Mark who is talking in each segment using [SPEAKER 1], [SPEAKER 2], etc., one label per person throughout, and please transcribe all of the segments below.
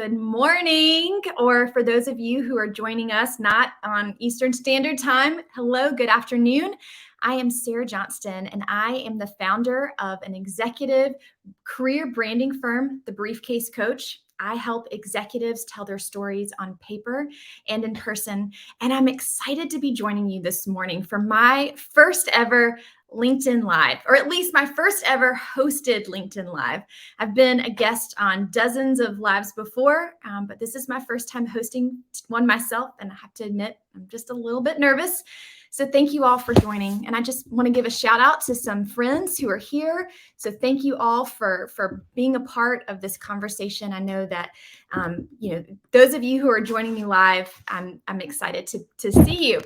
[SPEAKER 1] Good morning, or for those of you who are joining us not on Eastern Standard Time, hello, good afternoon. I am Sarah Johnston, and I am the founder of an executive career branding firm, The Briefcase Coach. I help executives tell their stories on paper and in person, and I'm excited to be joining you this morning for my first ever LinkedIn Live, or at least my first ever hosted LinkedIn Live. I've been a guest on dozens of lives before, but this is my first time hosting one myself, and I have to admit, I'm just a little bit nervous. So thank you all for joining. And I just want to give a shout out to some friends who are here. So thank you all for being a part of this conversation. I know that, those of you who are joining me live, I'm excited to see you.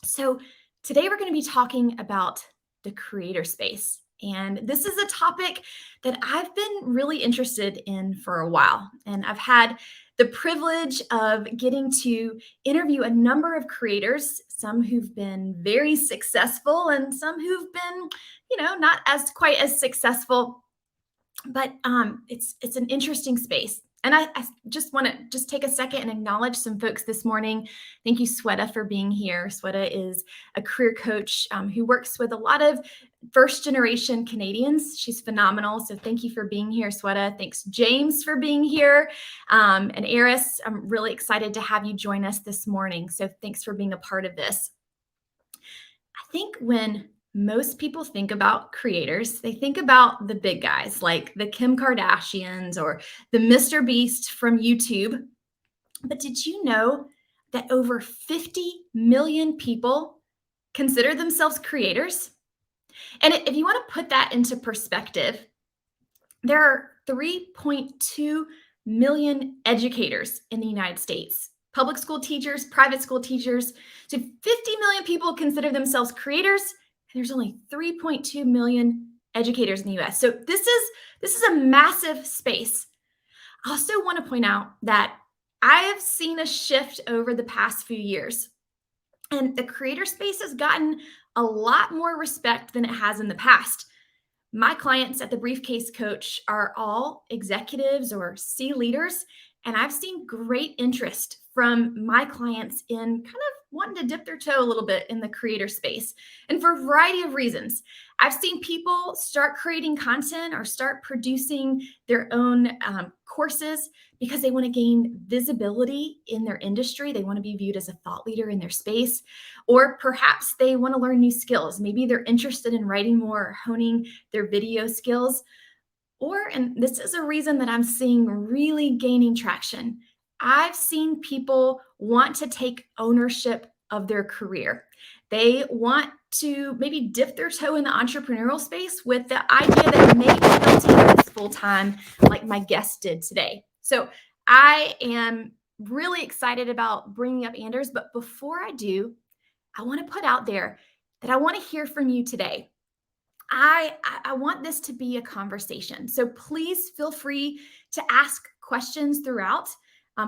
[SPEAKER 1] So today we're going to be talking about the creator space. And this is a topic that I've been really interested in for a while. And I've had the privilege of getting to interview a number of creators, some who've been very successful and some who've been, not as quite as successful. But it's an interesting space. And I just want to take a second and acknowledge some folks this morning. Thank you, Sweta, for being here. Sweta is a career coach who works with a lot of first-generation Canadians. She's phenomenal. So thank you for being here, Sweta. Thanks, James, for being here. And Eris, I'm really excited to have you join us this morning. So thanks for being a part of this. I think when most people think about creators, they think about the big guys like the Kim Kardashians or the Mr. Beast from YouTube. But did you know that over 50 million people consider themselves creators? And if you want to put that into perspective, there are 3.2 million educators in the United States. Public school teachers, private school teachers. So 50 million people consider themselves creators. There's only 3.2 million educators in the US. So this is a massive space. I also want to point out that I have seen a shift over the past few years. And the creator space has gotten a lot more respect than it has in the past. My clients at the Briefcase Coach are all executives or C-leaders, and I've seen great interest from my clients in kind of wanting to dip their toe a little bit in the creator space. And for a variety of reasons. I've seen people start creating content or start producing their own courses because they want to gain visibility in their industry. They want to be viewed as a thought leader in their space. Or perhaps they want to learn new skills. Maybe they're interested in writing more or honing their video skills. Or, and this is a reason that I'm seeing really gaining traction, I've seen people want to take ownership of their career. They want to maybe dip their toe in the entrepreneurial space with the idea that maybe they'll take this full time, like my guest did today. So I am really excited about bringing up Anders, but before I do, I want to put out there that I want to hear from you today. I want this to be a conversation. So please feel free to ask questions throughout.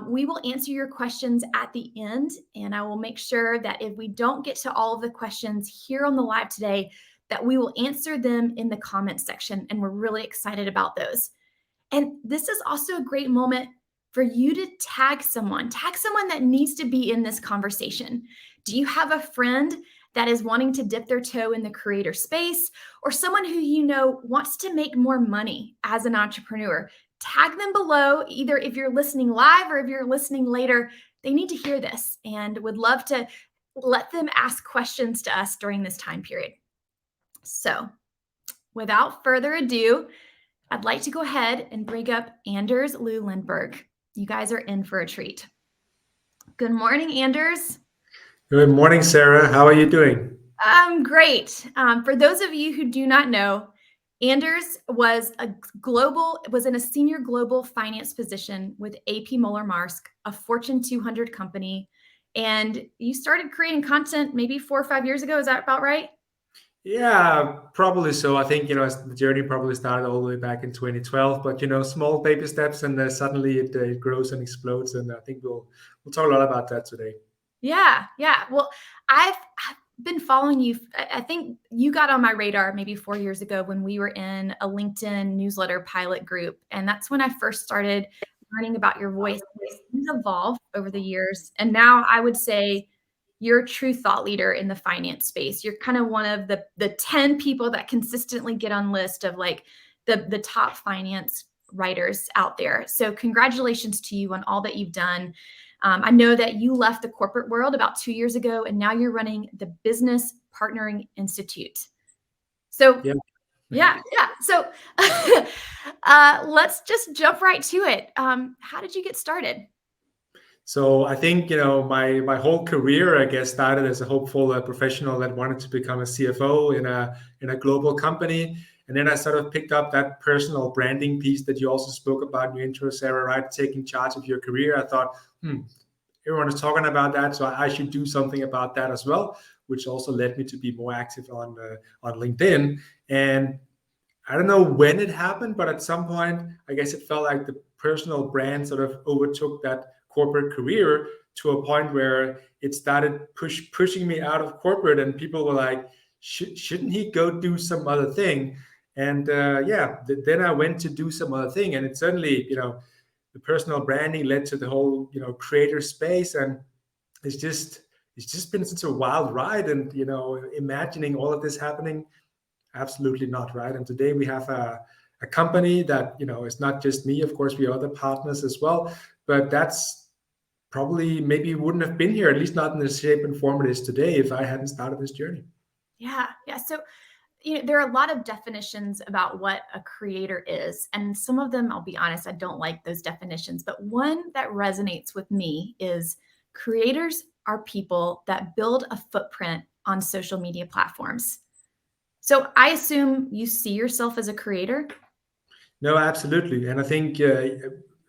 [SPEAKER 1] We will answer your questions at the end, and I will make sure that if we don't get to all of the questions here on the live today, that we will answer them in the comments section, and we're really excited about those. And this is also a great moment for you to tag someone that needs to be in this conversation. Do you have a friend that is wanting to dip their toe in the creator space, or someone who wants to make more money as an entrepreneur? Tag them below, either if you're listening live or if you're listening later. They need to hear this and would love to let them ask questions to us during this time period. So without further ado, I'd like to go ahead and bring up Anders Liu-Lindberg. You guys are in for a treat. Good morning, Anders.
[SPEAKER 2] Good morning, Sarah. How are you doing?
[SPEAKER 1] I'm great. For those of you who do not know, Anders was in a senior global finance position with AP Moller-Maersk, a Fortune 200 company. And you started creating content maybe 4 or 5 years ago. Is that about right?
[SPEAKER 2] Yeah, probably so. I think, the journey probably started all the way back in 2012, but, small baby steps, and suddenly it grows and explodes. And I think we'll talk a lot about that today.
[SPEAKER 1] Yeah. Well, I've been following you. I think you got on my radar maybe 4 years ago when we were in a LinkedIn newsletter pilot group. And that's when I first started learning about your voice. Things evolve over the years. And now I would say you're a true thought leader in the finance space. You're kind of one of the 10 people that consistently get on list of like the top finance writers out there. So congratulations to you on all that you've done. I know that you left the corporate world about 2 years ago, and now you're running the Business Partnering Institute. So yeah. So let's just jump right to it. How did you get started?
[SPEAKER 2] So I think, my whole career, I guess, started as a hopeful professional that wanted to become a CFO in a global company. And then I sort of picked up that personal branding piece that you also spoke about in your intro, Sarah, right? Taking charge of your career. I thought, everyone is talking about that, so I should do something about that as well, which also led me to be more active on LinkedIn. And I don't know when it happened, but at some point, I guess it felt like the personal brand sort of overtook that corporate career to a point where it started pushing me out of corporate, and people were like, shouldn't he go do some other thing? And then I went to do some other thing, and it suddenly, the personal branding led to the whole, creator space, and it's just been such a wild ride, and imagining all of this happening. Absolutely not, right? And today we have a company that, it's not just me, of course, we have other partners as well, but that's probably maybe wouldn't have been here, at least not in the shape and form it is today, if I hadn't started this journey.
[SPEAKER 1] Yeah. So, there are a lot of definitions about what a creator is. And some of them, I'll be honest, I don't like those definitions. But one that resonates with me is creators are people that build a footprint on social media platforms. So I assume you see yourself as a creator?
[SPEAKER 2] No, absolutely. And I think,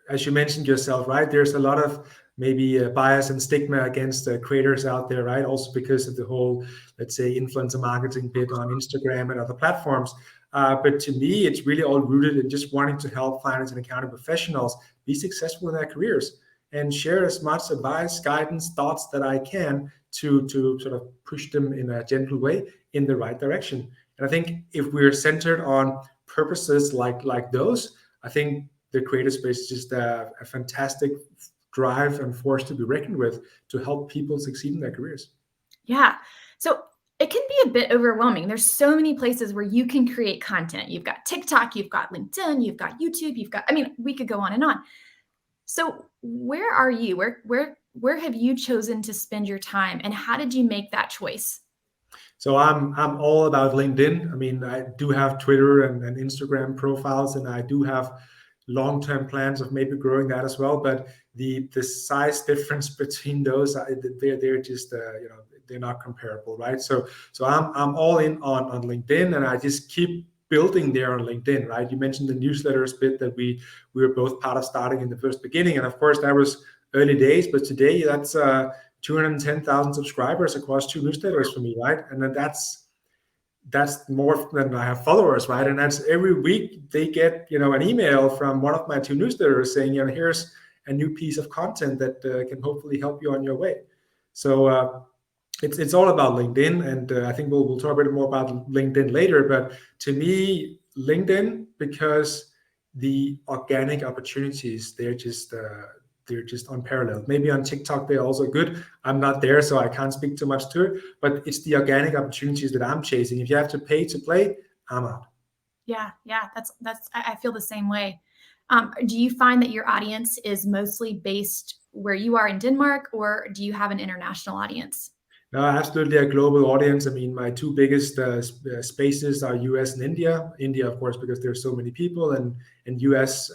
[SPEAKER 2] as you mentioned yourself, right, there's a lot of maybe bias and stigma against creators out there, right? Also because of the whole, let's say, influencer marketing bit on Instagram and other platforms. But to me, it's really all rooted in just wanting to help finance and accounting professionals be successful in their careers and share as much advice, guidance, thoughts that I can to sort of push them in a gentle way in the right direction. And I think if we're centered on purposes like those, I think the creative space is just a fantastic drive and force to be reckoned with to help people succeed in their careers.
[SPEAKER 1] Yeah. So it can be a bit overwhelming. There's so many places where you can create content. You've got TikTok, you've got LinkedIn, you've got YouTube, we could go on and on. So where are you? Where have you chosen to spend your time, and how did you make that choice?
[SPEAKER 2] So I'm all about LinkedIn. I mean, I do have Twitter and Instagram profiles, and I do have long-term plans of maybe growing that as well. But the size difference between those, they're just they're not comparable, right? So I'm all in on LinkedIn, and I just keep building there on LinkedIn, right? You mentioned the newsletters bit that we were both part of starting in the first beginning, and of course that was early days. But today that's 210,000 subscribers across 2 newsletters for me, right? And then that's more than I have followers, right? And that's every week they get an email from one of my 2 newsletters saying, here's a new piece of content that can hopefully help you on your way. So it's all about LinkedIn, and I think we'll talk a bit more about LinkedIn later. But to me, LinkedIn, because the organic opportunities, they're just unparalleled. Maybe on TikTok they're also good. I'm not there, so I can't speak too much to it. But it's the organic opportunities that I'm chasing. If you have to pay to play, I'm out.
[SPEAKER 1] Yeah, that's I feel the same way. Do you find that your audience is mostly based where you are in Denmark, or do you have an international audience?
[SPEAKER 2] No, absolutely a global audience. I mean, my 2 biggest spaces are US and India. India, of course, because there's so many people, and US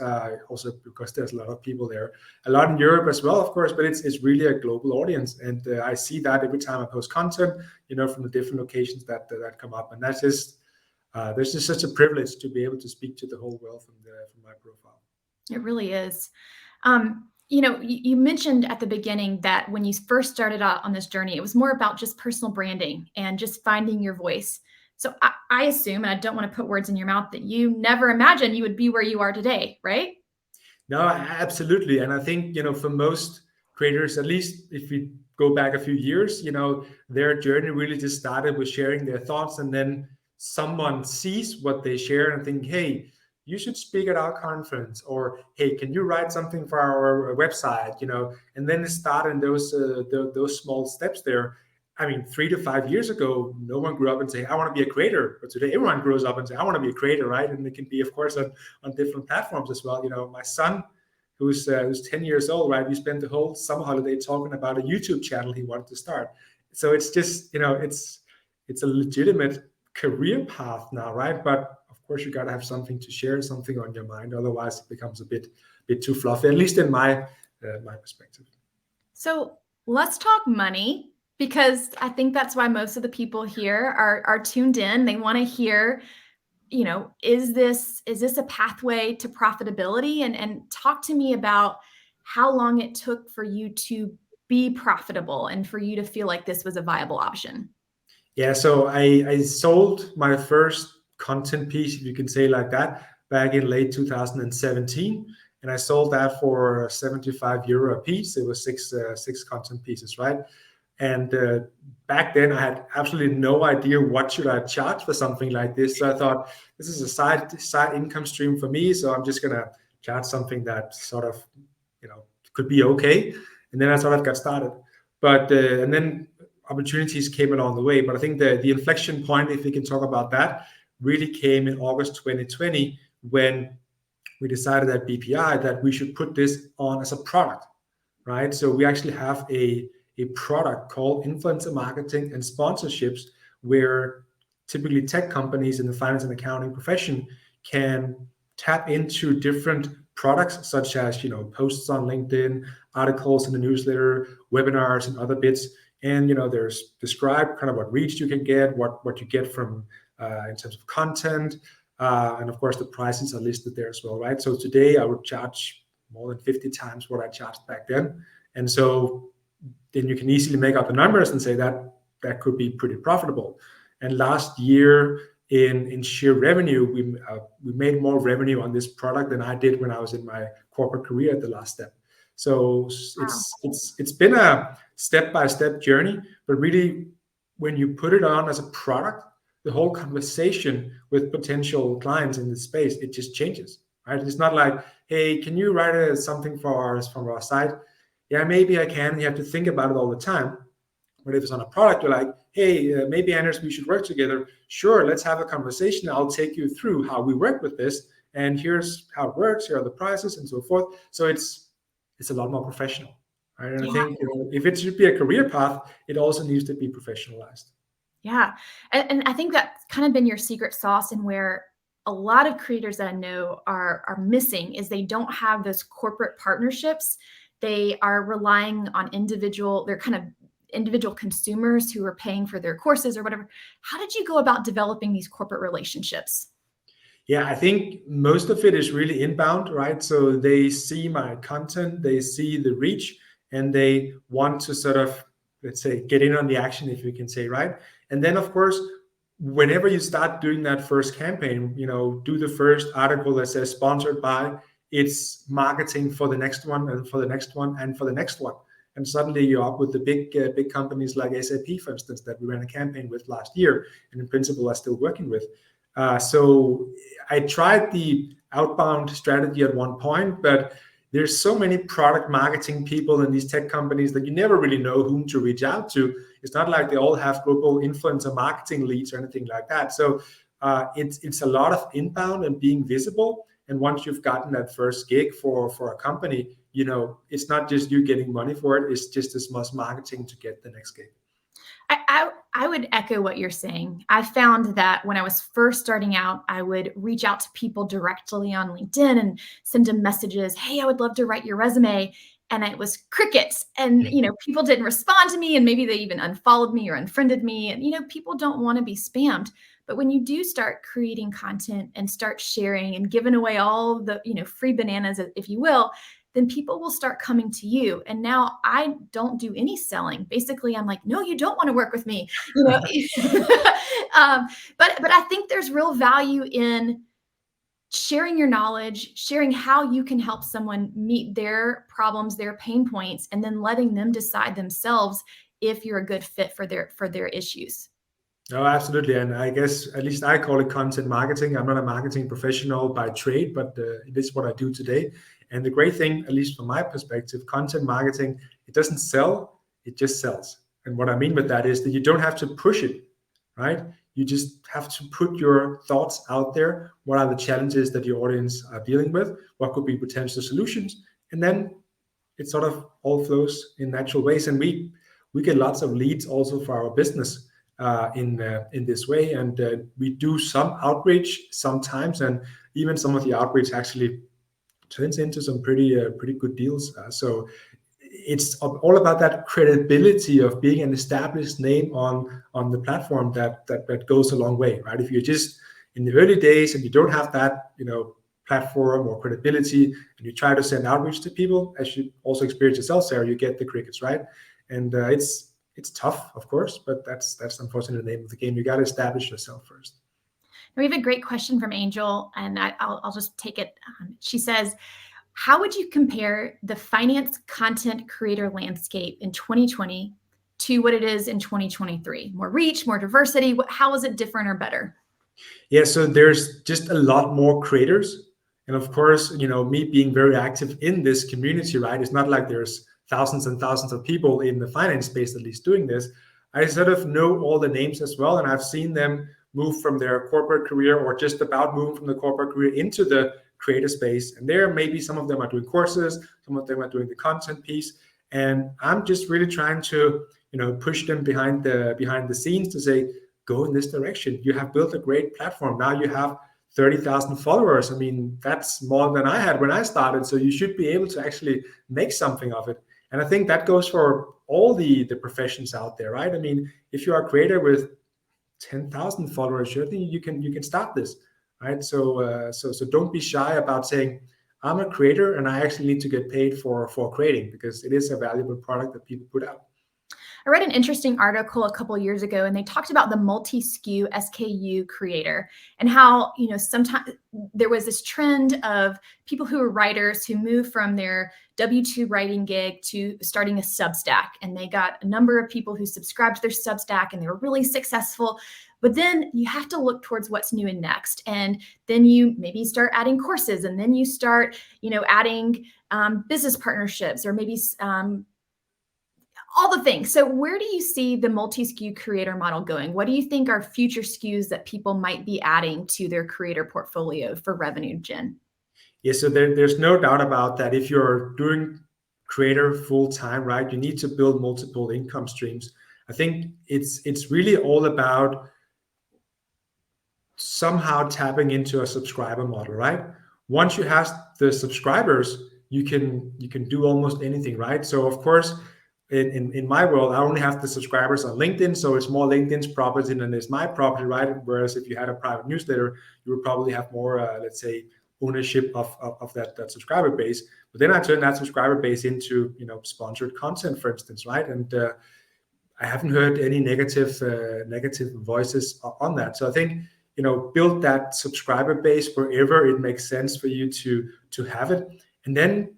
[SPEAKER 2] also because there's a lot of people there. A lot in Europe as well, of course, but it's really a global audience, and I see that every time I post content, from the different locations that come up, and that's just there's just such a privilege to be able to speak to the whole world from my profile.
[SPEAKER 1] It really is. You mentioned at the beginning that when you first started out on this journey, it was more about just personal branding and just finding your voice. So I assume, and I don't want to put words in your mouth, that you never imagined you would be where you are today, right?
[SPEAKER 2] No, absolutely. And I think, for most creators, at least if we go back a few years, their journey really just started with sharing their thoughts, and then someone sees what they share and think, hey, you should speak at our conference, or hey, can you write something for our website, and then start in those small steps there. I mean, 3 to 5 years ago, no one grew up and say, I want to be a creator. But today, everyone grows up and say, I want to be a creator, right? And it can be, of course, on different platforms as well. My son, who's 10 years old, right? We spent the whole summer holiday talking about a YouTube channel he wanted to start. So it's just, it's a legitimate career path now, right? But of course, you got to have something to share, something on your mind. Otherwise, it becomes a bit too fluffy, at least in my perspective.
[SPEAKER 1] So let's talk money, because I think that's why most of the people here are tuned in. They want to hear, is this a pathway to profitability? And talk to me about how long it took for you to be profitable and for you to feel like this was a viable option.
[SPEAKER 2] Yeah, so I sold my first content piece, if you can say like that, back in late 2017, and I sold that for €75 a piece. It was six content pieces, right? And back then, I had absolutely no idea what should I charge for something like this. So I thought, this is a side income stream for me, so I'm just gonna charge something that sort of, could be okay. And then I sort of got started. But and then opportunities came along the way. But I think the inflection point, if we can talk about that, really came in August 2020, when we decided at BPI that we should put this on as a product, right? So we actually have a product called influencer marketing and sponsorships, where typically tech companies in the finance and accounting profession can tap into different products, such as posts on LinkedIn, articles in the newsletter, webinars, and other bits. And there's described kind of what reach you can get, what you get from in terms of content, and of course the prices are listed there as well, right? So today I would charge more than 50 times what I charged back then, and so then you can easily make up the numbers and say that could be pretty profitable. And last year, in sheer revenue, we made more revenue on this product than I did when I was in my corporate career at the last step. So it's been a step-by-step journey, but really, when you put it on as a product, the whole conversation with potential clients in this space, it just changes, right? It's not like, hey, can you write something for us from our site? Yeah, maybe I can. You have to think about it all the time. But if it's on a product, you're like, hey, maybe Anders, we should work together. Sure, let's have a conversation. I'll take you through how we work with this, and here's how it works. Here are the prices, and so forth. So it's a lot more professional, right? And I think if it should be a career path, it also needs to be professionalized.
[SPEAKER 1] Yeah, and I think that's kind of been your secret sauce, and where a lot of creators that I know are missing is they don't have those corporate partnerships. They are relying on they're kind of individual consumers who are paying for their courses or whatever. How did you go about developing these corporate relationships?
[SPEAKER 2] Yeah, I think most of it is really inbound, right? So they see my content, they see the reach, and they want to sort of, let's say, get in on the action, if we can say, right? And then, of course, whenever you start doing that first campaign, do the first article that says sponsored by, it's marketing for the next one, and for the next one, and for the next one. And suddenly you're up with the big companies like SAP, for instance, that we ran a campaign with last year, and in principle are still working with. So I tried the outbound strategy at one point, but there's so many product marketing people in these tech companies that you never really know whom to reach out to. It's not like they all have global influencer marketing leads or anything like that. So it's a lot of inbound and being visible. And once you've gotten that first gig for a company, it's not just you getting money for it. It's just as much marketing to get the next gig.
[SPEAKER 1] I would echo what you're saying. I found that when I was first starting out, I would reach out to people directly on LinkedIn and send them messages. Hey, I would love to write your resume. And it was crickets. And, people didn't respond to me, and maybe they even unfollowed me or unfriended me. And, people don't want to be spammed. But when you do start creating content and start sharing and giving away all the, free bananas, if you will, then people will start coming to you. And now I don't do any selling. Basically, I'm like, no, you don't want to work with me. But I think there's real value in sharing your knowledge, sharing how you can help someone meet their problems, their pain points, and then letting them decide themselves if you're a good fit for their issues.
[SPEAKER 2] No, absolutely. And I guess at least I call it content marketing. I'm not a marketing professional by trade, but it is what I do today. And the great thing, at least from my perspective, content marketing, it doesn't sell, it just sells. And what I mean with that is that you don't have to push it, right? You just have to put your thoughts out there. What are the challenges that your audience are dealing with? What could be potential solutions? And then it sort of all flows in natural ways. And we get lots of leads also for our business in this way, and we do some outreach sometimes, and even some of the outreach actually turns into some pretty good deals. So it's all about that credibility of being an established name on the platform that goes a long way, right? If you're just in the early days and you don't have that, platform or credibility, and you try to send outreach to people, as you also experience yourself, Sarah, you get the crickets, right? And it's tough, of course, but that's unfortunately the name of the game. You got to establish yourself first.
[SPEAKER 1] We have a great question from Angel, and I'll just take it. She says, how would you compare the finance content creator landscape in 2020 to what it is in 2023? More reach, more diversity? How is it different or better?
[SPEAKER 2] Yeah, so there's just a lot more creators. And of course, me being very active in this community, right? It's not like there's thousands and thousands of people in the finance space at least doing this. I sort of know all the names as well, and I've seen them move from their corporate career or just about moving from the corporate career into the creator space. And there, maybe some of them are doing courses, some of them are doing the content piece, and I'm just really trying to, push them behind the scenes to say, go in this direction. You have built a great platform. Now you have 30,000 followers. I mean, that's more than I had when I started. So you should be able to actually make something of it. And I think that goes for all the professions out there, right? I mean, if you are a creator with 10,000 followers, I think you can start this, right? So don't be shy about saying, I'm a creator and I actually need to get paid for creating, because it is a valuable product that people put out.
[SPEAKER 1] I read an interesting article a couple of years ago, and they talked about the multi-SKU creator and how, sometimes there was this trend of people who were writers who moved from their W-2 writing gig to starting a Substack. And they got a number of people who subscribed to their Substack and they were really successful. But then you have to look towards what's new and next. And then you maybe start adding courses, and then you start, adding business partnerships, or maybe all the things. So where do you see the multi-SKU creator model going? What do you think are future SKUs that people might be adding to their creator portfolio for revenue gen?
[SPEAKER 2] Yeah, so there's no doubt about that. If you're doing creator full time, right, you need to build multiple income streams. I think it's really all about somehow tapping into a subscriber model, right? Once you have the subscribers, you can do almost anything, right? So of course, in my world, I only have the subscribers on LinkedIn, so it's more LinkedIn's property than it's my property, right? Whereas if you had a private newsletter, you would probably have more, let's say, ownership of that subscriber base. But then I turn that subscriber base into sponsored content, for instance, right? And I haven't heard any negative voices on that. So I think build that subscriber base wherever it makes sense for you to have it, and then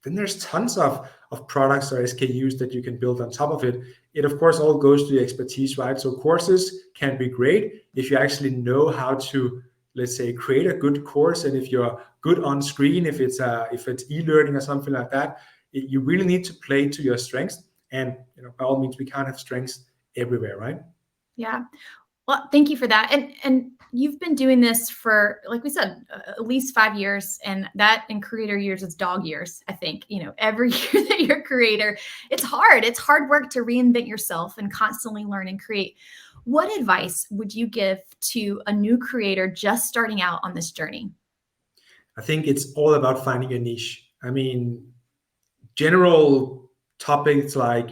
[SPEAKER 2] there's tons of products or SKUs that you can build on top of it. It of course all goes to the expertise, right? So courses can be great if you actually know how to, let's say, create a good course, and if you're good on screen, if it's e-learning or something like that, you really need to play to your strengths. And by all means, we can't have strengths everywhere, right?
[SPEAKER 1] Yeah. Well, thank you for that. And you've been doing this for, like we said, at least 5 years, and that in creator years is dog years. I think, every year that you're a creator, it's hard. It's hard work to reinvent yourself and constantly learn and create. What advice would you give to a new creator just starting out on this journey?
[SPEAKER 2] I think it's all about finding a niche. I mean, general topics like,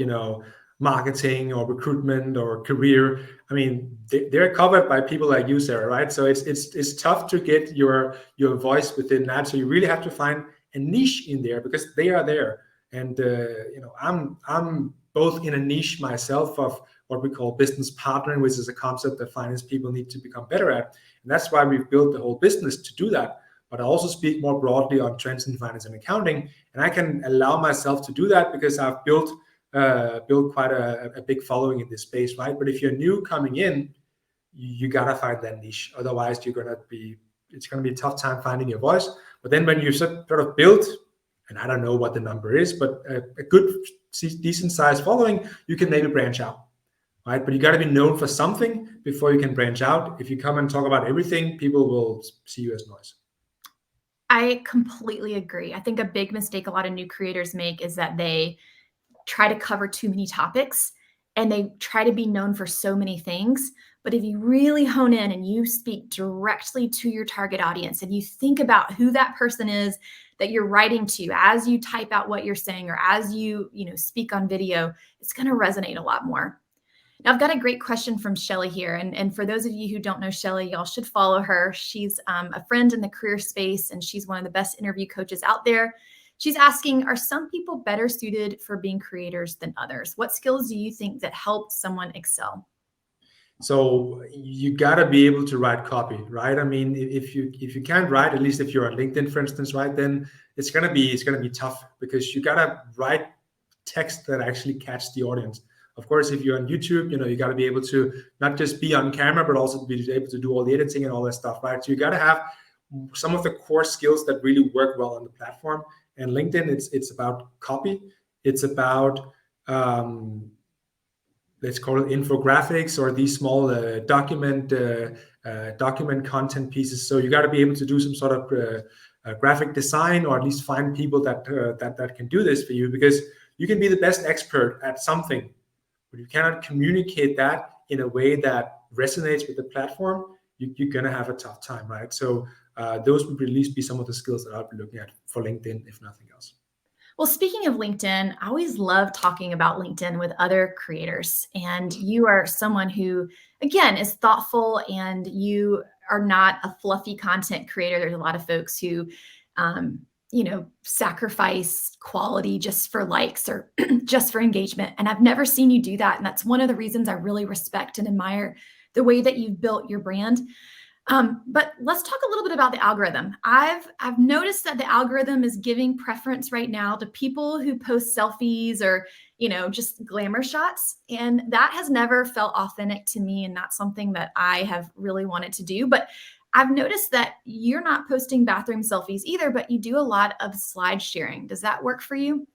[SPEAKER 2] marketing or recruitment or career, I mean, they're covered by people like you, Sarah, right? So it's tough to get your voice within that. So you really have to find a niche in there, because they are there. And I'm both in a niche myself of what we call business partnering, which is a concept that finance people need to become better at. And that's why we've built the whole business to do that. But I also speak more broadly on trends in finance and accounting, and I can allow myself to do that because I've built quite a big following in this space, right? But if you're new coming in, you gotta find that niche. Otherwise, it's gonna be a tough time finding your voice. But then when you sort of build, and I don't know what the number is, but a good, decent sized following, you can maybe branch out, right? But you got to be known for something before you can branch out. If you come and talk about everything, people will see you as noise.
[SPEAKER 1] I completely agree. I think a big mistake a lot of new creators make is that they try to cover too many topics and they try to be known for so many things. But if you really hone in and you speak directly to your target audience and you think about who that person is that you're writing to as you type out what you're saying or as you speak on video, it's going to resonate a lot more. Now, I've got a great question from Shelly here. And for those of you who don't know Shelly, y'all should follow her. She's a friend in the career space, and she's one of the best interview coaches out there. She's asking, are some people better suited for being creators than others? What skills do you think that help someone excel?
[SPEAKER 2] So you got to be able to write copy, right? I mean, if you can't write, at least if you're on LinkedIn, for instance, right, then it's gonna be tough, because you gotta write text that actually catch the audience. Of course, if you're on YouTube, you got to be able to not just be on camera, but also be able to do all the editing and all that stuff, right? So you got to have some of the core skills that really work well on the platform. And LinkedIn, it's about copy. It's about let's call it infographics, or these small document content pieces. So you got to be able to do some sort of graphic design, or at least find people that can do this for you, because you can be the best expert at something, but you cannot communicate that in a way that resonates with the platform, you're going to have a tough time, right? So those would at least be some of the skills that I'll be looking at for LinkedIn, if nothing else.
[SPEAKER 1] Well, speaking of LinkedIn, I always love talking about LinkedIn with other creators. And you are someone who, again, is thoughtful, and you are not a fluffy content creator. There's a lot of folks who, sacrifice quality just for likes or just for engagement. And I've never seen you do that. And that's one of the reasons I really respect and admire the way that you've built your brand. But let's talk a little bit about the algorithm. I've noticed that the algorithm is giving preference right now to people who post selfies or, just glamour shots. And that has never felt authentic to me, and not something that I have really wanted to do. But I've noticed that you're not posting bathroom selfies either, but you do a lot of slide sharing. Does that work for you?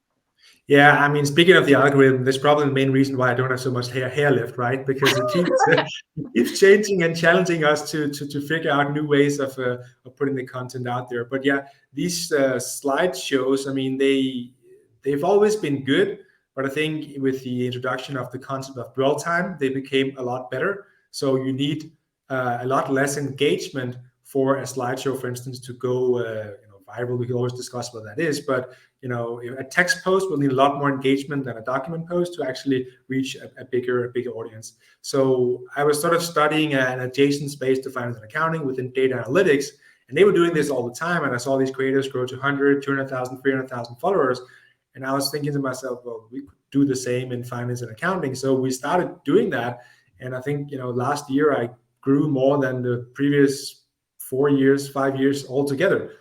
[SPEAKER 2] Yeah, I mean, speaking of the algorithm, that's probably the main reason why I don't have so much hair left, right? Because it keeps changing and challenging us to figure out new ways of putting the content out there. But yeah, these slide shows, I mean, they've always been good, but I think with the introduction of the concept of dwell time, they became a lot better. So you need a lot less engagement for a slideshow, for instance, to go viral. We can always discuss what that is, but a text post will need a lot more engagement than a document post to actually reach a bigger audience. So I was sort of studying an adjacent space to finance and accounting within data analytics, and they were doing this all the time. And I saw these creators grow to 100, 200,000, 300,000 followers. And I was thinking to myself, well, we could do the same in finance and accounting. So we started doing that. And I think, last year I grew more than the previous 4 years, 5 years altogether.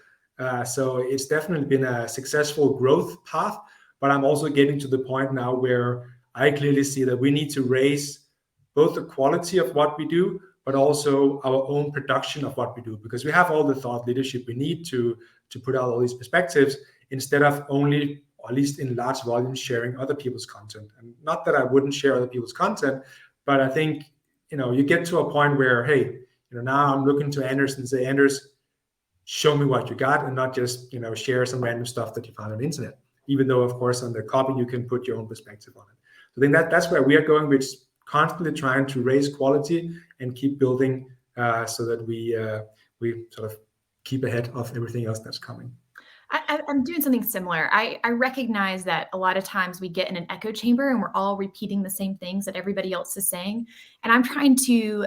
[SPEAKER 2] So it's definitely been a successful growth path, but I'm also getting to the point now where I clearly see that we need to raise both the quality of what we do, but also our own production of what we do, because we have all the thought leadership we need to put out all these perspectives, instead of only, or at least in large volumes, sharing other people's content. And not that I wouldn't share other people's content, but I think, you get to a point where, hey, now I'm looking to Anders and say, Anders, show me what you got, and not just share some random stuff that you found on the internet, even though of course on the copy you can put your own perspective on it. So I think that's where we are going. We're constantly trying to raise quality and keep building so that we sort of keep ahead of everything else that's coming.
[SPEAKER 1] I'm doing something similar. I recognize that a lot of times we get in an echo chamber and we're all repeating the same things that everybody else is saying. And I'm trying to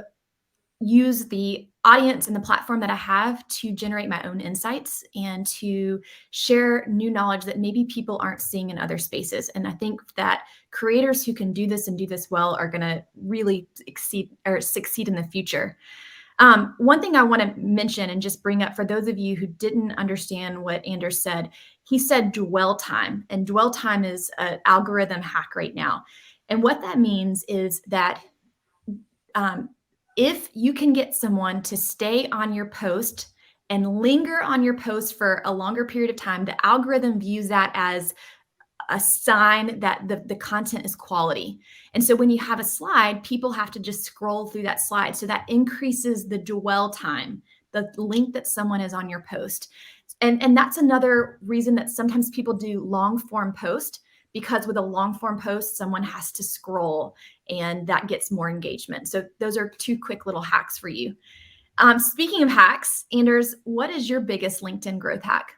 [SPEAKER 1] use the audience and the platform that I have to generate my own insights and to share new knowledge that maybe people aren't seeing in other spaces. And I think that creators who can do this and do this well are going to really succeed in the future. One thing I want to mention and just bring up for those of you who didn't understand what Anders said, he said dwell time, and dwell time is an algorithm hack right now. And what that means is that if you can get someone to stay on your post and linger on your post for a longer period of time, the algorithm views that as a sign that the content is quality. And so when you have a slide, people have to just scroll through that slide. So that increases the dwell time, the length that someone is on your post. And that's another reason that sometimes people do long form post, because with a long form post, someone has to scroll and that gets more engagement. So those are two quick little hacks for you. Speaking of hacks, Anders, what is your biggest LinkedIn growth hack?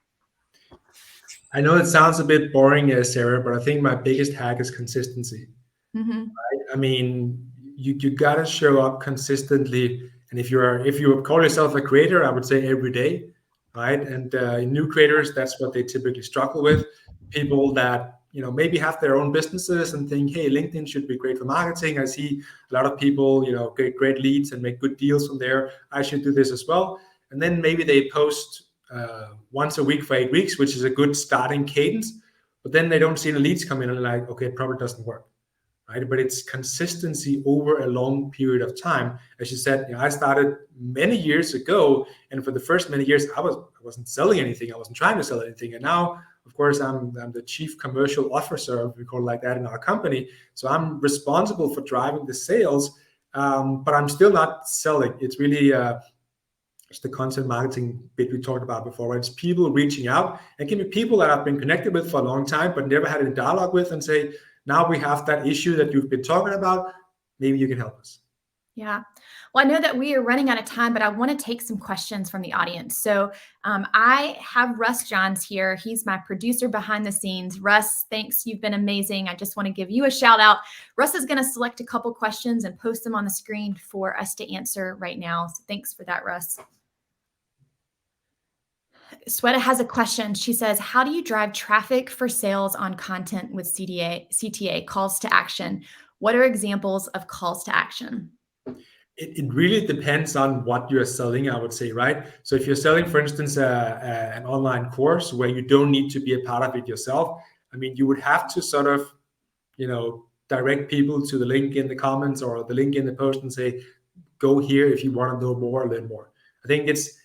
[SPEAKER 2] I know it sounds a bit boring, Sarah, but I think my biggest hack is consistency.
[SPEAKER 1] Mm-hmm.
[SPEAKER 2] Right? I mean, you gotta show up consistently, and if you call yourself a creator, I would say every day, right? And new creators, that's what they typically struggle with. People that maybe have their own businesses and think, hey, LinkedIn should be great for marketing. I see a lot of people get great leads and make good deals from there. I should do this as well. And then maybe they post once a week for 8 weeks, which is a good starting cadence. But then they don't see the leads come in and like, okay, it probably doesn't work. Right? But it's consistency over a long period of time. As you said, I started many years ago, and for the first many years, I wasn't selling anything. I wasn't trying to sell anything. And now, of course, I'm the chief commercial officer, if we call it like that, in our company. So I'm responsible for driving the sales, but I'm still not selling. It's really it's the content marketing bit we talked about before, right? It's people reaching out. It can be people that I've been connected with for a long time, but never had any dialogue with, and say, now we have that issue that you've been talking about. Maybe you can help us.
[SPEAKER 1] Yeah. Well, I know that we are running out of time, but I want to take some questions from the audience. So I have Russ Johns here. He's my producer behind the scenes. Russ, thanks. You've been amazing. I just want to give you a shout out. Russ is going to select a couple questions and post them on the screen for us to answer right now. So thanks for that, Russ. Sweta has a question. She says, how do you drive traffic for sales on content with CTA, calls to action? What are examples of calls to action?
[SPEAKER 2] It really depends on what you're selling, I would say, right? So if you're selling, for instance, an online course where you don't need to be a part of it yourself, I mean, you would have to sort of, direct people to the link in the comments or the link in the post and say, go here if you want to know more, learn more. I think it's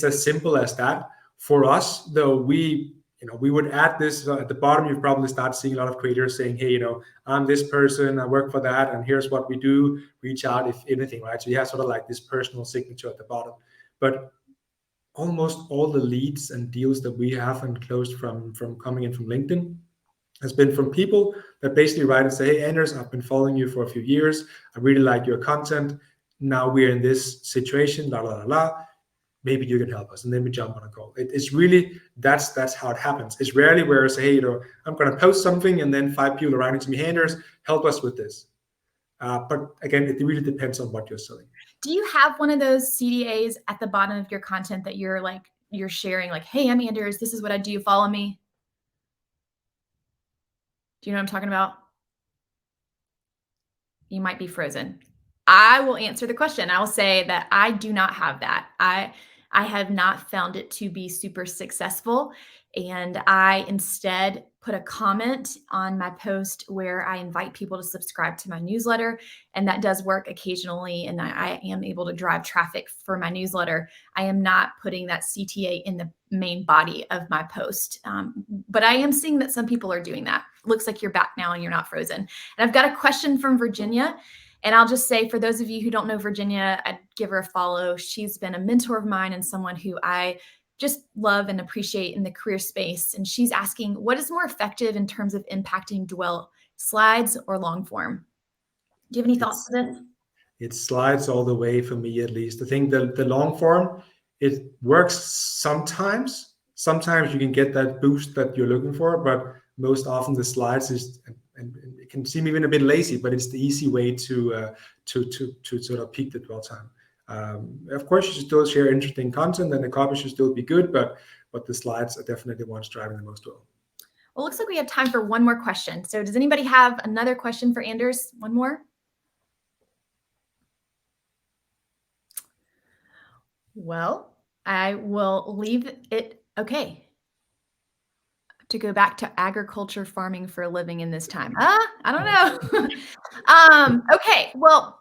[SPEAKER 2] as simple as that. For us, though, we would add this at the bottom. You've probably start seeing a lot of creators saying, hey, I'm this person, I work for that, and here's what we do. Reach out if anything, right? So you have sort of like this personal signature at the bottom. But almost all the leads and deals that we have and closed from coming in from LinkedIn has been from people that basically write and say, hey, Anders, I've been following you for a few years. I really like your content. Now we're in this situation, la, la, la, la. Maybe you can help us. And then we jump on a call. It's really, that's how it happens. It's rarely where I say, hey, I'm going to post something and then 5 people are writing to me, hey, Anders, help us with this. But again, it really depends on what you're selling.
[SPEAKER 1] Do you have one of those CDAs at the bottom of your content that you're sharing, like, hey, I'm Anders, this is what I do, follow me? Do you know what I'm talking about? You might be frozen. I will answer the question. I will say that I do not have that. I have not found it to be super successful. And I instead put a comment on my post where I invite people to subscribe to my newsletter. And that does work occasionally. And I am able to drive traffic for my newsletter. I am not putting that CTA in the main body of my post. But I am seeing that some people are doing that. Looks like you're back now and you're not frozen. And I've got a question from Virginia. And I'll just say, for those of you who don't know Virginia, I'd give her a follow. She's been a mentor of mine and someone who I just love and appreciate in the career space. And she's asking, what is more effective in terms of impacting dwell, slides or long form? Do you have any thoughts on this?
[SPEAKER 2] It slides all the way for me, at least. I think the long form, it works sometimes. Sometimes you can get that boost that you're looking for, but most often the slides is, and it can seem even a bit lazy, but it's the easy way to sort of peak the dwell time. Of course, you should still share interesting content, and the copy should still be good, but the slides are definitely what's driving the most well.
[SPEAKER 1] Well, it looks like we have time for one more question. So does anybody have another question for Anders? One more? Well, I will leave it. Okay. To go back to agriculture farming for a living in this time. I don't know. Okay. Well,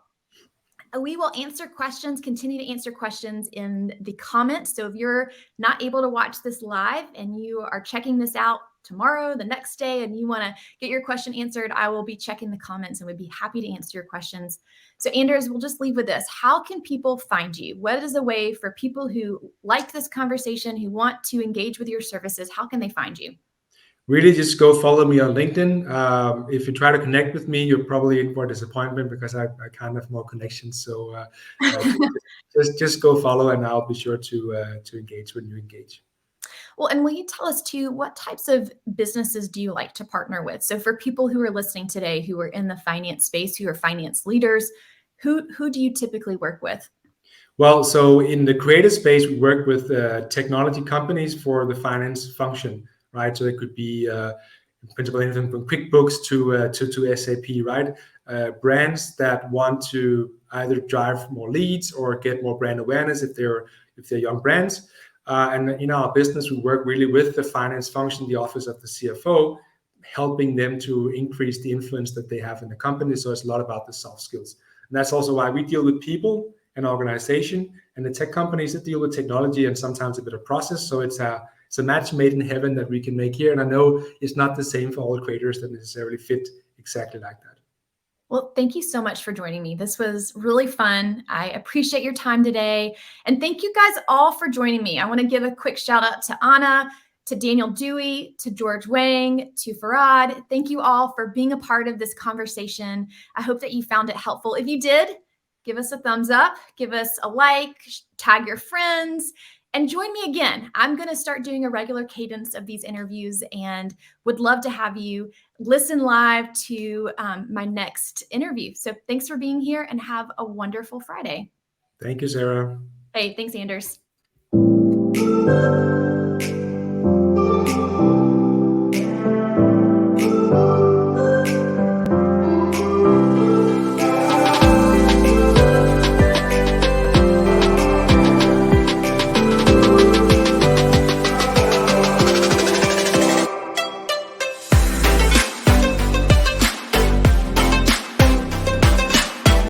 [SPEAKER 1] We will answer questions, continue to answer questions in the comments. So if you're not able to watch this live and you are checking this out tomorrow, the next day, and you want to get your question answered, I will be checking the comments and would be happy to answer your questions. So Anders, we'll just leave with this. How can people find you? What is a way for people who like this conversation, who want to engage with your services, how can they find you?
[SPEAKER 2] Really just go follow me on LinkedIn. If you try to connect with me, you're probably in for disappointment because I can't have more connections. So just go follow, and I'll be sure to engage when you engage.
[SPEAKER 1] Well, and will you tell us too, what types of businesses do you like to partner with? So for people who are listening today, who are in the finance space, who are finance leaders, who do you typically work with?
[SPEAKER 2] Well, so in the creative space, we work with technology companies for the finance function, right? So it could be in principle anything from QuickBooks to SAP, right? Brands that want to either drive more leads or get more brand awareness if they're young brands. And in our business, we work really with the finance function, the office of the CFO, helping them to increase the influence that they have in the company. So it's a lot about the soft skills. And that's also why we deal with people and organization, and the tech companies that deal with technology and sometimes a bit of process. So it's a match made in heaven that we can make here. And I know it's not the same for all creators that necessarily fit exactly like that.
[SPEAKER 1] Well, thank you so much for joining me. This was really fun. I appreciate your time today. And thank you guys all for joining me. I want to give a quick shout out to Anna, to Daniel Dewey, to George Wang, to Farad. Thank you all for being a part of this conversation. I hope that you found it helpful. If you did, give us a thumbs up, give us a like, tag your friends, and join me again. I'm going to start doing a regular cadence of these interviews and would love to have you listen live to my next interview. So thanks for being here and have a wonderful Friday.
[SPEAKER 2] Thank you, Sarah.
[SPEAKER 1] Hey, thanks, Anders.